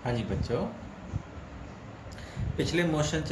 हाँ जी बच्चों, पिछले मोशन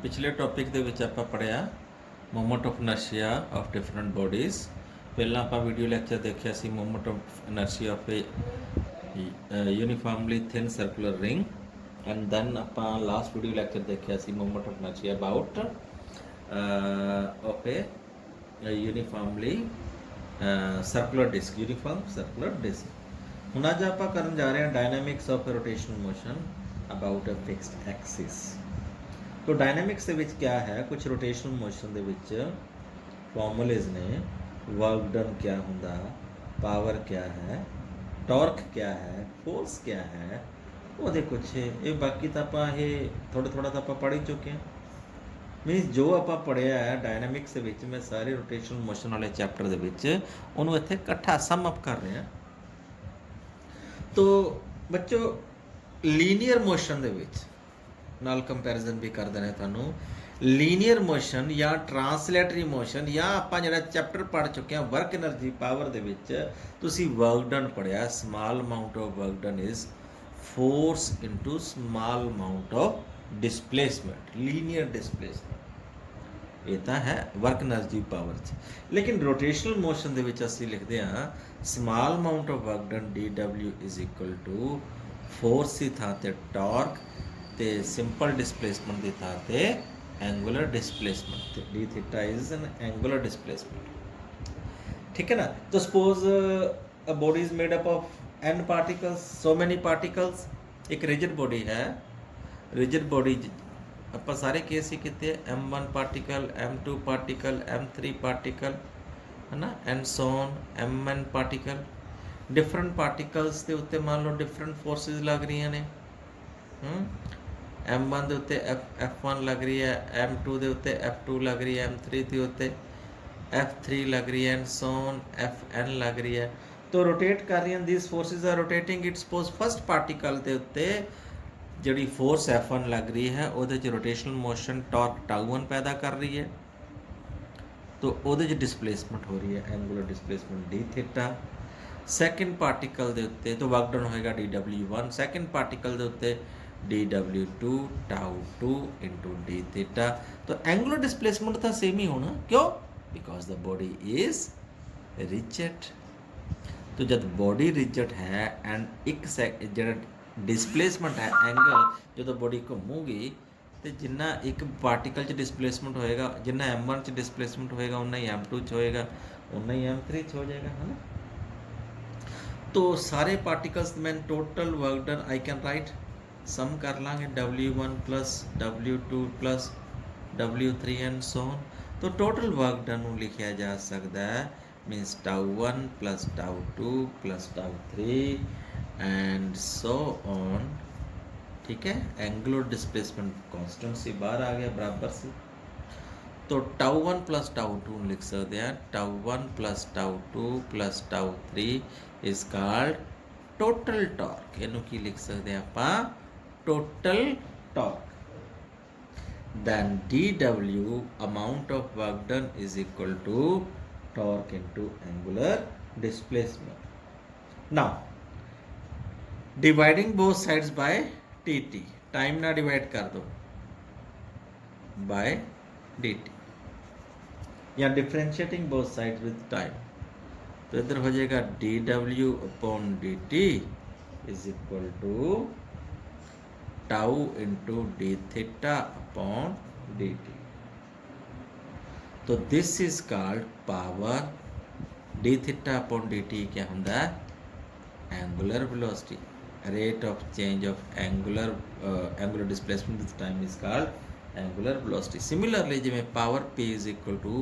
पिछले टॉपिक ਦੇ ਵਿੱਚ ਆਪਾਂ ਪੜਿਆ movement of inertia of different bodies. ਪਹਿਲਾਂ ਆਪਾਂ ਵੀਡੀਓ ਲੈਕਚਰ ਦੇਖਿਆ ਸੀ movement of inertia of a uniformly thin circular ring, and then ਆਪਾਂ ਲਾਸਟ ਵੀਡੀਓ ਲੈਕਚਰ ਦੇਖਿਆ ਸੀ movement of inertia about of a uniformly circular disc, uniform circular disc. ਹੁਣ ਅੱਜ ਆਪਾਂ ਕਰਨ ਜਾ ਰਹੇ ਹਾਂ dynamics of rotational motion about a fixed axis. ਤੋ ਡਾਇਨਾਮਿਕਸ ਦੇ ਵਿੱਚ ਕਿਆ ਹੈ, ਕੁਝ ਰੋਟੇਸ਼ਨਲ ਮੋਸ਼ਨ ਦੇ ਵਿੱਚ ਫਾਰਮੂਲੇਜ਼ ਨੇ। ਵਰਕ ਡਨ ਕਿਆ ਹੁੰਦਾ, ਪਾਵਰ ਕਿਆ ਹੈ, ਟਾਰਕ ਕਿਆ ਹੈ, ਫੋਰਸ ਕਿਆ ਹੈ, ਉਹਦੇ ਕੁਛ ਇਹ ਬਾਕੀ ਤਾਂ ਆਪਾਂ ਇਹ ਥੋੜਾ ਤਾਂ ਆਪਾਂ ਪੜ੍ਹ ਹੀ ਚੁੱਕੇ ਹਾਂ। ਮੀਨਸ ਜੋ ਆਪਾਂ ਪੜ੍ਹਿਆ ਹੈ ਡਾਇਨਾਮਿਕਸ ਦੇ ਵਿੱਚ, ਮੈਂ ਸਾਰੇ ਰੋਟੇਸ਼ਨਲ ਮੋਸ਼ਨ ਵਾਲੇ ਚੈਪਟਰ ਦੇ ਵਿੱਚ ਉਹਨੂੰ ਇੱਥੇ ਇਕੱਠਾ ਸਮ ਅਪ ਕਰ ਰਿਹਾ। ਤੋ ਬੱਚੋ ਲੀਨੀਅਰ ਮੋਸ਼ਨ ਦੇ ਵਿੱਚ ਨਾਲ ਕੰਪੈਰੀਜ਼ਨ ਵੀ ਕਰ ਦੇਣਾ ਤੁਹਾਨੂੰ। ਲੀਨੀਅਰ ਮੋਸ਼ਨ ਜਾਂ ਟਰਾਂਸਲੇਟਰੀ ਮੋਸ਼ਨ ਜਾਂ ਆਪਾਂ ਜਿਹੜਾ ਚੈਪਟਰ ਪੜ੍ਹ ਚੁੱਕੇ ਹਾਂ ਵਰਕ એનર્ਜੀ ਪਾਵਰ ਦੇ ਵਿੱਚ ਤੁਸੀਂ ਵਰਕ ਡਨ ਪੜ੍ਹਿਆ। Small amount of work done is force into small amount of displacement, linear displacement. ਇਹ ਤਾਂ ਹੈ ਵਰਕ એનર્ਜੀ ਪਾਵਰ 'ਚ। ਲੇਕਿਨ ਰੋਟੇਸ਼ਨਲ ਮੋਸ਼ਨ ਦੇ ਵਿੱਚ ਅਸੀਂ ਲਿਖਦੇ ਹਾਂ small amount of work done DW is equal to force ਦੀ ਥਾਂ 'ਤੇ ਟਾਰਕ ਤੇ ਸਿੰਪਲ ਡਿਸਪਲੇਸਮੈਂਟ ਦੀ ਥਾਂ 'ਤੇ ਐਂਗੂਲਰ ਡਿਸਪਲੇਸਮੈਂਟ। ਤੇ D theta is an angular displacement, ਠੀਕ ਹੈ ਨਾ। ਤਾਂ suppose a body is made up of n particles, so many particles. ਇੱਕ ਰਿਜਿਡ ਬੋਡੀ ਹੈ, ਰਿਜਿਡ ਬੋਡੀ ਆਪਾਂ ਸਾਰੇ ਕੇਸ ਹੀ ਕੀਤੇ, M1 particle, M2 particle, M3 particle, ਹੈ ਨਾ, and so on Mn particle. Different particles ਦੇ ਉੱਤੇ ਮੰਨ ਲਓ ਡਿਫਰੈਂਟ ਫੋਰਸਿਸ ਲੱਗ ਰਹੀਆਂ ਨੇ। M1 ਦੇ ਉੱਤੇ F1 ਲੱਗ ਰਹੀ ਹੈ, M2 ਦੇ ਉੱਤੇ F2 ਲੱਗ ਰਹੀ ਹੈ, M3 ਦੇ ਉੱਤੇ F3 ਲੱਗ ਰਹੀ ਹੈ, ਐਂਡ ਸੋ ਔਨ Fn ਲੱਗ ਰਹੀ ਹੈ। ਤੋ ਰੋਟੇਟ ਕਰ ਰਹੀਆਂ, these forces are rotating. It suppose first particle ਦੇ ਉੱਤੇ ਜਿਹੜੀ ਫੋਰਸ F1 ਲੱਗ ਰਹੀ ਹੈ ਉਹਦੇ 'ਚ ਰੋਟੇਸ਼ਨਲ ਮੋਸ਼ਨ ਟਾਰਕ τ1 ਪੈਦਾ ਕਰ ਰਹੀ ਹੈ। ਤੋ ਉਹਦੇ 'ਚ ਡਿਸਪਲੇਸਮੈਂਟ ਹੋ ਰਹੀ ਹੈ angular displacement D theta. Second particle ਦੇ ਉੱਤੇ ਤੋਂ ਵਰਕ ਡਨ ਹੋਏਗਾ DW1, ਸੈਕਿੰਡ ਪਾਰਟੀਕਲ ਦੇ ਉੱਤੇ DW2 τ2 ਇਨਟੂ ਡੀ ਥੀਟਾ। ਤਾਂ ਐਂਗੂਲਰ ਡਿਸਪਲੇਸਮੈਂਟ ਤਾਂ ਸੇਮ ਹੀ ਹੋਣਾ, ਕਿਉਂ? Because the body is rigid. तो जब बॉडी रिजिड है एंड एक ਜਿਹੜਾ डिसप्लेसमेंट है एंगल जो बॉडी घूमूगी तो जिन्ना एक पार्टिकल च डिसप्लेसमेंट होएगा, जिन्ना M1 च डिसप्लेसमेंट होएगा उन्ना ही M2 च होएगा, उन्ना ही M3 च हो जाएगा, है ना। तो सारे पार्टिकल्स में total work done I can write sum कर लाँगे W1 plus W2 plus W3 and so on. तो टोटल वर्क डन लिखा जा सकता है means τ1 plus τ2 plus τ3 and so on, ठीक है। एंगुलर डिस्प्लेसमेंट कांस्टेंट से बाहर आ गया बराबर से। तो τ1 plus τ2 लिख सकते हैं, τ1 plus τ2 plus τ3 is called total torque। इनू की लिख सकते हैं आप, total torque। then dW amount of work done is equal to torque into angular displacement. Now dividing both sides by dt, time ना divide कर दो by dt, या differentiating both sides with time। तो इधर हो जाएगा dw upon dt is equal to tau into d theta upon dt। तो this is called power. D theta upon D T क्या होता है? Angular velocity, rate of change of angular displacement with time is called angular velocity. Similarly जिमें power P is equal to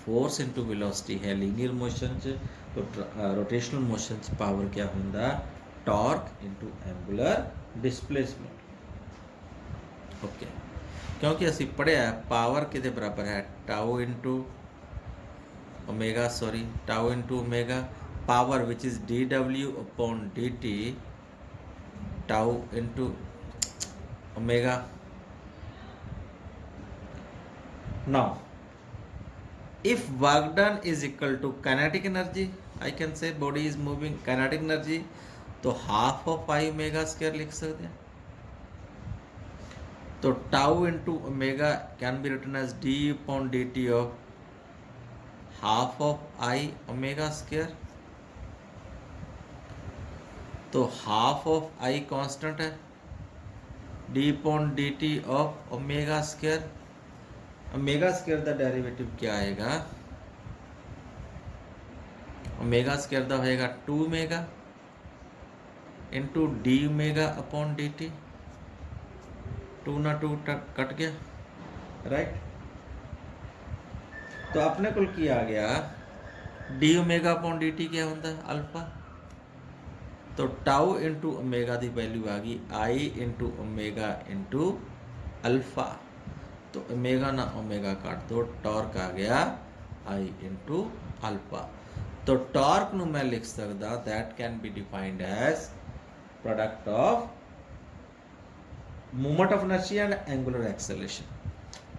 force into velocity है linear motion च, तो rotational motion च power क्या होता? Torque into angular displacement. Okay, क्योंकि असी पढ़िया पावर कि बराबर है tau into omega, sorry tau into omega, power which is DW upon DT, tau into omega. Now if work done is equal to kinetic energy, I can say body is moving kinetic energy। तो half of I omega square लिख सकते हैं। तो tau into omega can be written as d upon D t of half of I omega square. तो half of I constant है, d upon D t of omega square. Omega square का derivative क्या आएगा, omega square का होएगा 2 omega into d omega upon D t. 2 ना 2 cut गया, right. तो अपने को क्या आ गया, d omega upon D T क्या होता है, अल्फा। तो टाउ इंटू ओमेगा की वैल्यू आ गई I into omega into alpha. तो ओमेगा ना ओमेगा काट दो, टॉर्क आ गया आई इंटू अल्फा। तो टॉर्क नू मैं लिख सकता, that can be defined as product of movement of inertia and angular acceleration.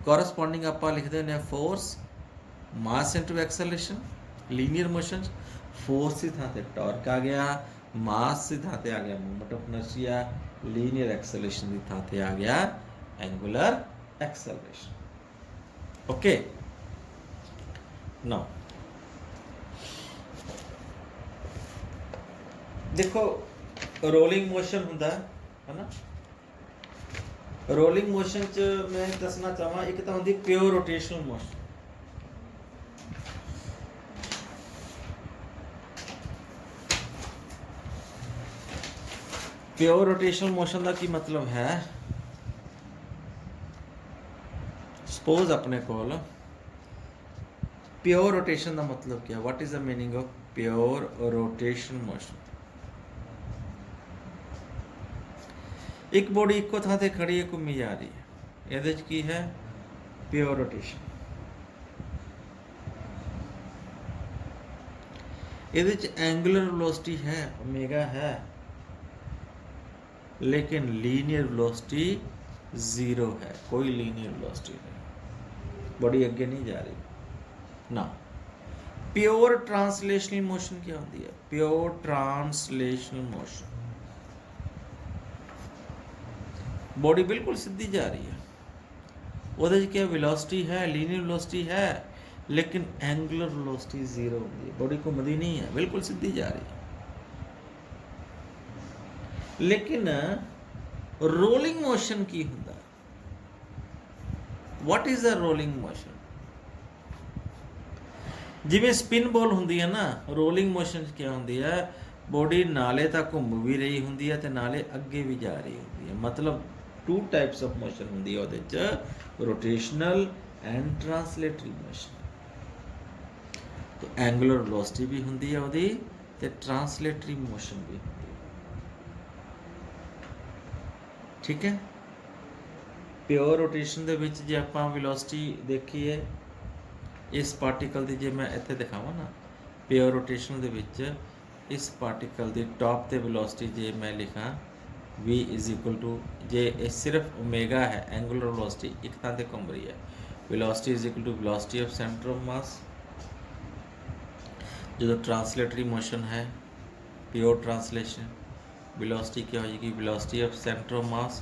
Corresponding आप लिखते हैं force mass into acceleration, linear motion. Force की थां ते टॉर्क आ गया, मास की थां ते आ गया movement of inertia, linear acceleration की थां ते आ गया एंगुलर एक्सेलरेशन। ओके, नाउ देखो रोलिंग मोशन हुंदा है ना। रोलिंग मोशन च मैं दसना चाहवा, एक तो होंदी pure rotational motion. Pure rotational motion का की मतलब है, सपोज अपने कोल प्योर रोटेशन का मतलब क्या, what is the meaning of pure rotational motion. एक बॉडी इको थां ते खड़ी है, घूमी जा रही है, ये की है प्योर रोटेशन। ये एंगुलर वेलोसिटी है ओमेगा है, लेकिन लीनियर वेलोसिटी 0 है, कोई लीनियर वेलोसिटी नहीं, बॉडी अगे नहीं जा रही ना। प्योर ट्रांसलेशनल मोशन क्या होती है, प्योर ट्रांसलेशनल मोशन बॉडी बिल्कुल सीधी जा रही है, वो क्या वेलोसिटी है, लीनियर वेलोसिटी है, लेकिन एंगुलर वेलोसिटी 0 होती है, बॉडी घूमती नहीं है, बिल्कुल सीधी जा रही है। लेकिन रोलिंग मोशन की हुंदा, what is a rolling motion. जिवें स्पिन बॉल हुंदी है ना, रोलिंग मोशन क्या हुंदी है, बॉडी नाले तक घूम भी रही हुंदी है ते नाले अगे भी जा रही हुंदी है। मतलब 2 टाइप्स ऑफ मोशन हुंदी है उहदे च, रोटेशनल एंड ट्रांसलेटरी मोशन। तो एंगुलर वेलोसिटी भी हुंदी है उहदी ते ट्रांसलेटरी मोशन भी हुंदी है, ठीक है। प्योर रोटेशन दे विच जे आपां वेलोसिटी देखीए, इस पार्टिकल की जे मैं इत्थे दिखावां ना, प्योर रोटेशन दे विच इस पार्टिकल की टॉप ते वेलोसिटी जे मैं लिखां v इज इक्वल टू, जे सिर्फ ओमेगा है, एंगुलर वेलोसिटी एक थां ते घूम रही है, velocity is equal to velocity of centre of mass. जो ट्रांसलेटरी मोशन है, प्योर ट्रांसलेशन, वेलोसिटी क्या हो जाएगी, velocity of centre of mass.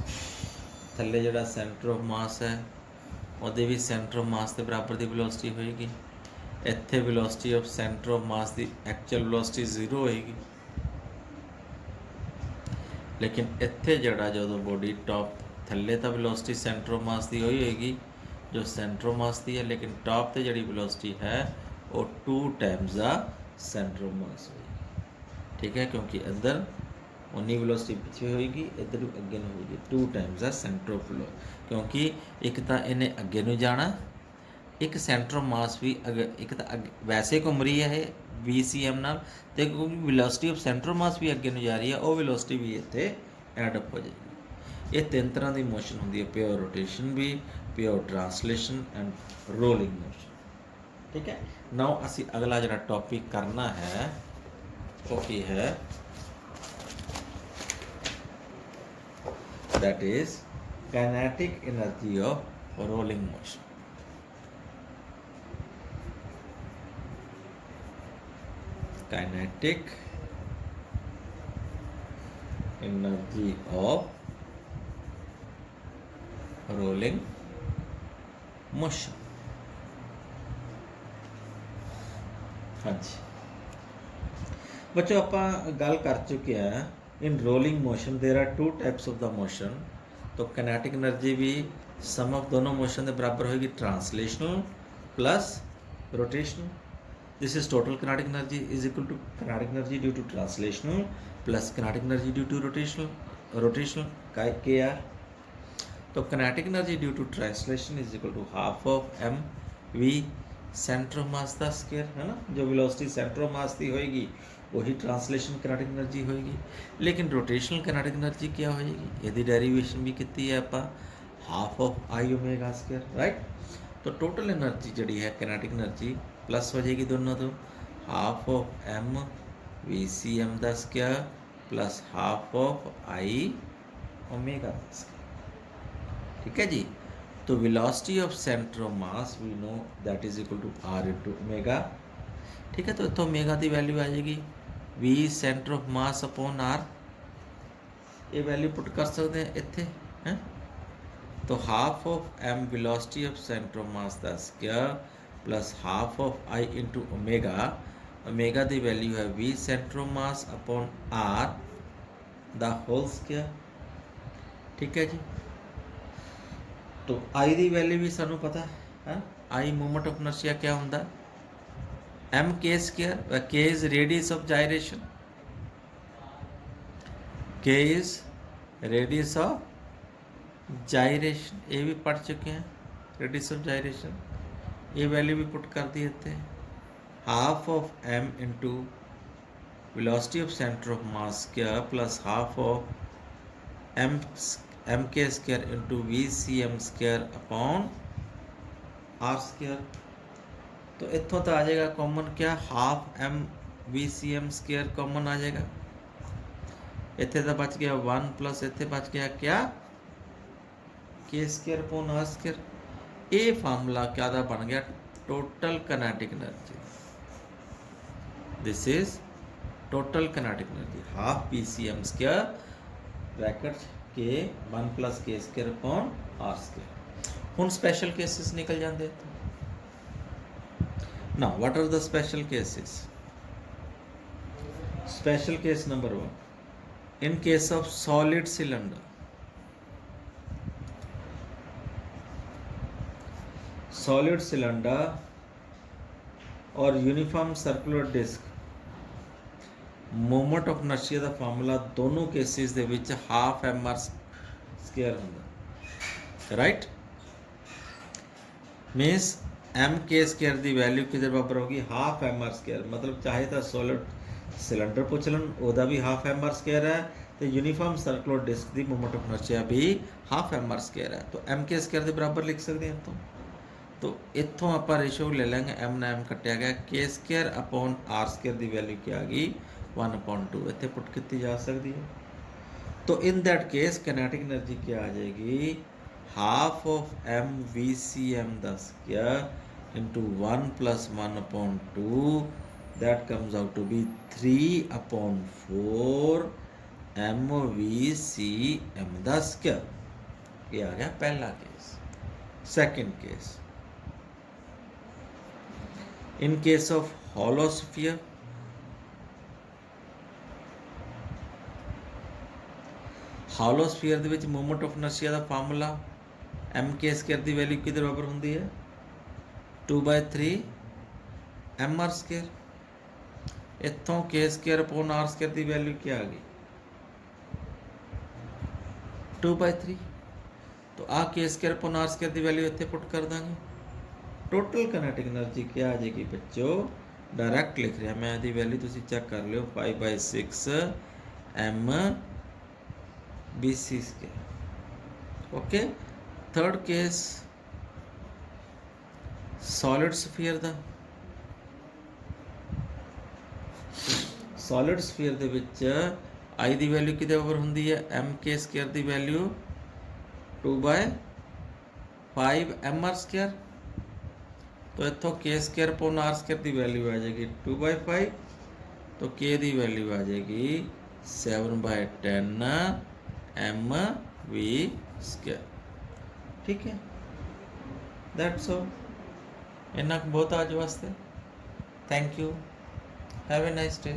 थल्ले जिहड़ा सेंटर ऑफ मास है ਉਹਦੇ भी सेंटर ऑफ मास के बराबर की वेलोसिटी होएगी। इत्थे वेलोसिटी ऑफ सेंटर ऑफ मास की एक्चुअल वेलोसिटी 0 होएगी, लेकिन इत्थे जिहड़ा जो बॉडी टॉप थल्ले तो वेलोसिटी सेंटर ऑफ मास की होई होएगी जो सेंटर ऑफ मास की है, लेकिन टॉप ते जिहड़ी वेलोसिटी है वो 2 टाइम्स द सेंटर ऑफ मास होएगी, ठीक है। क्योंकि इधर उन्नी वेलोसिटी पिछे होएगी, इधर अगे न होएगी, 2 times the centre of flow. क्योंकि एक तो इन्हें अगे न जाना, एक सेंटर ऑफ मास भी एक तो वैसे घूम रही है VCM नाल, ते क्योंकि वेलोसिटी ऑफ सेंटर ऑफ मास भी अगे न जा रही है, वो वेलोसिटी भी इत्थे एडअप हो जाएगी। ये 3 तरह की मोशन होंदी है, प्योर रोटेशन भी, pure translation and rolling motion, ठीक है। नाउ असी अगला जिहड़ा टॉपिक करना है वो की है, that is kinetic energy of rolling motion। kinetic energy of rolling motion. हाँ जी बच्चों आप गल कर चुके हैं in rolling motion there are two types of the motion. तो किनेटिक एनर्जी भी सम ऑफ दोनों मोशन के बराबर होगी, translational plus rotational. This is total kinetic energy is equal to kinetic energy due to translational plus kinetic energy due to rotational के आर। तो kinetic energy due to translation is equal to half of M v centre of mass का square, है ना। जो velocity centre of मास की होएगी वही ट्रांसलेशन किनेटिक एनर्जी होएगी। लेकिन रोटेशनल किनेटिक एनर्जी क्या होएगी, यदि डेरिवेशन भी की है आप half of I omega square, right. तो टोटल एनर्जी जी है किनेटिक एनर्जी प्लस हो जाएगी दोनों तो half of M V C M का square plus half of I omega का स्क्वायर, ठीक है जी। तो velocity of centre of mass we know that is equal to R into omega, ठीक है। तो इतों ओमेगा की वैल्यू आ जाएगी V centre of mass upon are, ये वैल्यू पुट कर सकते हैं इत्थे, हैं। तो half of M velocity of centre of mass का square plus half of I into omega, omega की वैल्यू है V centre of mass upon R the whole square, ठीक है जी। तो आई की वैल्यू भी सानू पता है, आई मोमेंट ऑफ इनर्शिया क्या होंदा, M K square, K is radius of gyration, K is radius of gyration, ये भी पढ़ चुके हैं रेडियस ऑफ जायरेशन। ये वैल्यू भी पुट कर दी इतने half of M into velocity of centre of mass square plus half of M K square into V C M square upon R square. तो इतों तो आ जाएगा कॉमन क्या, half M V C M square common आ जाएगा, इतने तो बच गया 1 प्लस इतने बच गया क्या K square upon R square. ये फार्मूला क्या दा बन गया, total kinetic energy. This is total kinetic energy half P C M square bracket K 1 plus K square upon R square. हुण स्पैशल केसेस निकल जाते। Now what are the special cases. Special case number 1 in case of solid cylinder, solid cylinder और uniform circular disc, moment of inertia का formula दोनों cases दे विच half M R square होंदा, right. मीनस M K square की value किधर बराबर होगी, half M R square. मतलब चाहे तो सॉलिड सिलेंडर पूछ लन ओदा भी हाफ एम आर स्क्वायर है, तो यूनिफॉर्म सर्कुलर डिस्क की मोमेंट ऑफ इनर्शिया भी हाफ एम आर स्क्वायर है। तो एम के स्क्वायर के बराबर लिख सकते हैं। तो इतों आप रेशो ले लेंगे एम ना एम कटिया गया, के स्क्वायर अपॉन आर स्क्वायर की वैल्यू क्या आ गई 1/2 इतने पुट की जा सकती है। तो in that case kinetic energy क्या आ जाएगी, half of M V C M the square into 1 plus 1/2 that comes out to be 3/4 M V C M the square. ये आ गया पहला case. Second case in case of hollow sphere, hollow sphere ਦੇ ਵਿੱਚ movement of inertia ਦਾ formula m k square ਦੀ value ਕਿਹਦੇ ਬਰਾਬਰ ਹੁੰਦੀ ਹੈ 2/3 mr ਸਕੁਅਰ। ਇੱਥੋਂ k square upon r square ਦੀ ਵੈਲਿਊ ਕੀ ਆ ਗਈ 2/3। तो आ के स्क्वायर अपॉन आर स्क्वायर की वैल्यू इतने पुट कर देंगे। टोटल किनेटिक एनर्जी क्या आ जाएगी बच्चों, डायरैक्ट लिख रहा मैं यदि वैल्यू तुम चेक कर लियो 5/6 m b c square. Okay third case solid sphere दा, सॉलिड स्फीयर दे विच आई की वैल्यू किहदे बराबर हुंदी है एम के स्क्वायर की वैल्यू 2/5 एम आर स्क्वायर। तो इतों के स्क्वायर अपॉन आर स्क्वायर की वैल्यू आ जाएगी 2/5, तो के की वैल्यू आ जाएगी 7/10 mv²। ठीक है, दैट्स ऑल, इन्ना कुछ बहुत आज वास्ते। Thank you, have a nice day.